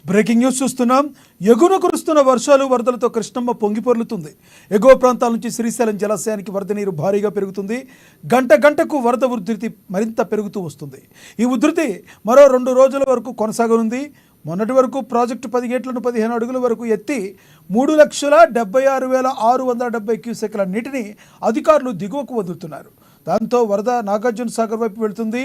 Breaking news చూస్తున్నాం. ఎగువన కురుస్తున్న వర్షాలు వరదలతో కృష్ణమ్మ పొంగిపొర్లుతుంది. ఎగువ ప్రాంతాల నుంచి శ్రీశైలం జలాశయానికి వరద నీరు భారీగా పెరుగుతుంది. గంట గంటకు వరద ఉధృతి మరింత పెరుగుతూ వస్తుంది. ఈ ఉధృతి మరో 2 రోజుల వరకు కొనసాగనుంది. మొన్నటి వరకు ప్రాజెక్టు 10 గేట్లను 15 అడుగుల వరకు ఎత్తి 3,76,670 క్యూసెక్ల నీటిని అధికారులు దిగువకు వదులుతున్నారు. దాంతో వరద నాగార్జున సాగర్ వైపు వెళుతుంది.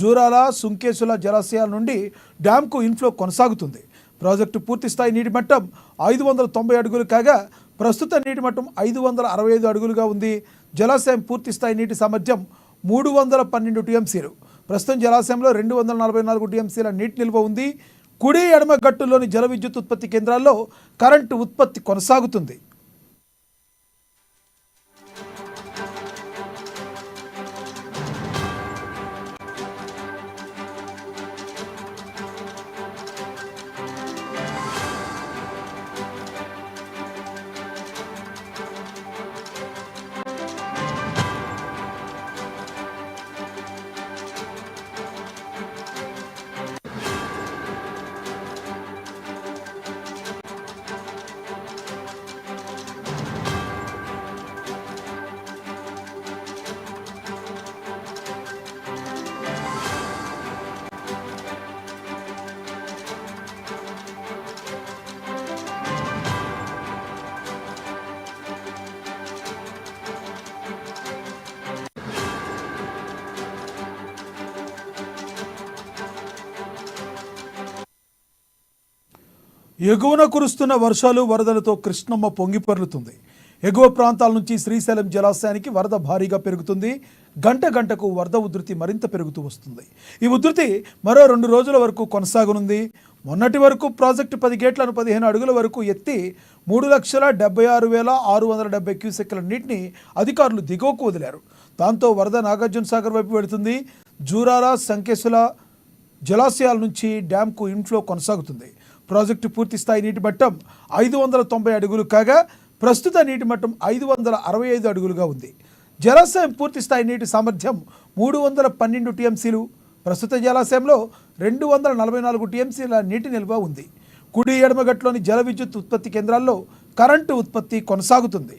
జూరాల, సుంకేసుల జలాశయాల నుండి డ్యాంకు ఇన్ఫ్లో కొనసాగుతుంది. ప్రాజెక్టు పూర్తి స్థాయి నీటి మట్టం 590 అడుగులు కాగా ప్రస్తుత నీటి మట్టం 565 అడుగులుగా ఉంది. జలాశయం పూర్తి స్థాయి నీటి సామర్థ్యం 312 టీఎంసీలు. ప్రస్తుతం జలాశయంలో 244 టీఎంసీల నీటి నిల్వ ఉంది. కుడి ఎడమ గట్టులోని జల విద్యుత్ ఉత్పత్తి కేంద్రాల్లో కరెంటు ఉత్పత్తి కొనసాగుతుంది. ఎగువన కురుస్తున్న వర్షాలు వరదలతో కృష్ణమ్మ పొంగిపొర్లుతుంది. ఎగువ ప్రాంతాల నుంచి శ్రీశైలం జలాశయానికి వరద భారీగా పెరుగుతుంది. గంట గంటకు వరద ఉధృతి మరింత పెరుగుతూ వస్తుంది. ఈ ఉధృతి మరో 2 రోజుల వరకు కొనసాగనుంది. మొన్నటి వరకు ప్రాజెక్టు 10 గేట్లను 15 అడుగుల వరకు ఎత్తి 3,76,670 క్యూసెక్ల నీటిని అధికారులు దిగువకు వదిలారు. దాంతో వరద నాగార్జున సాగర్ వైపు వెళుతుంది. జూరాల, సంకేసుల జలాశయాల నుంచి డ్యాంకు ఇన్ఫ్లో కొనసాగుతుంది. ప్రాజెక్టు పూర్తి స్థాయి నీటి మట్టం 590 అడుగులు కాగా ప్రస్తుత నీటి మట్టం 565 అడుగులుగా ఉంది. జలాశయం పూర్తి స్థాయి నీటి సామర్థ్యం 312 టీఎంసీలు. ప్రస్తుత జలాశయంలో 244 టీఎంసీల నీటి నిల్వ ఉంది. కుడి ఎడమగట్లోని జల విద్యుత్ ఉత్పత్తి కేంద్రాల్లో కరెంటు ఉత్పత్తి కొనసాగుతుంది.